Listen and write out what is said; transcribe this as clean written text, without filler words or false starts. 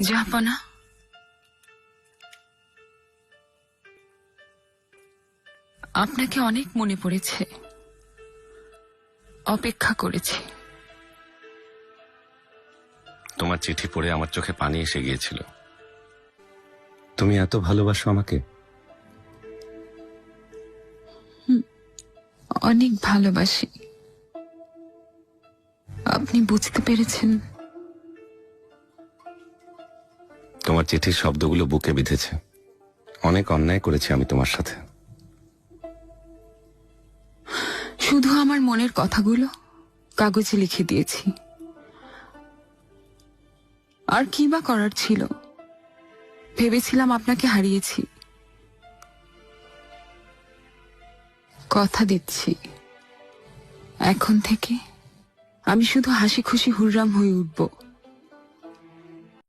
জাহাপনা, আপনাকে অনেক মনে পড়েছে, অপেক্ষা করেছি। তোমার চিঠি পড়ে আমার চোখে পানি এসে গিয়েছিল। তুমি এত ভালোবাসো আমাকে? অনেক ভালোবাসি। আপনি বুঝতে পেরেছেন? তোমার চিঠির শব্দগুলো বুকে বিঁধেছে। অনেক অন্যায় করেছি আমি তোমার সাথে। শুধু আমার মনের কথাগুলো কাগজে লিখে দিয়েছি। আর কি বা করার ছিল? ভেবেছিলাম আপনাকে হারিয়েছি। কথা দিচ্ছি, এখন থেকে আমি শুধু হাসি খুশি হুররাম হয়ে উঠব।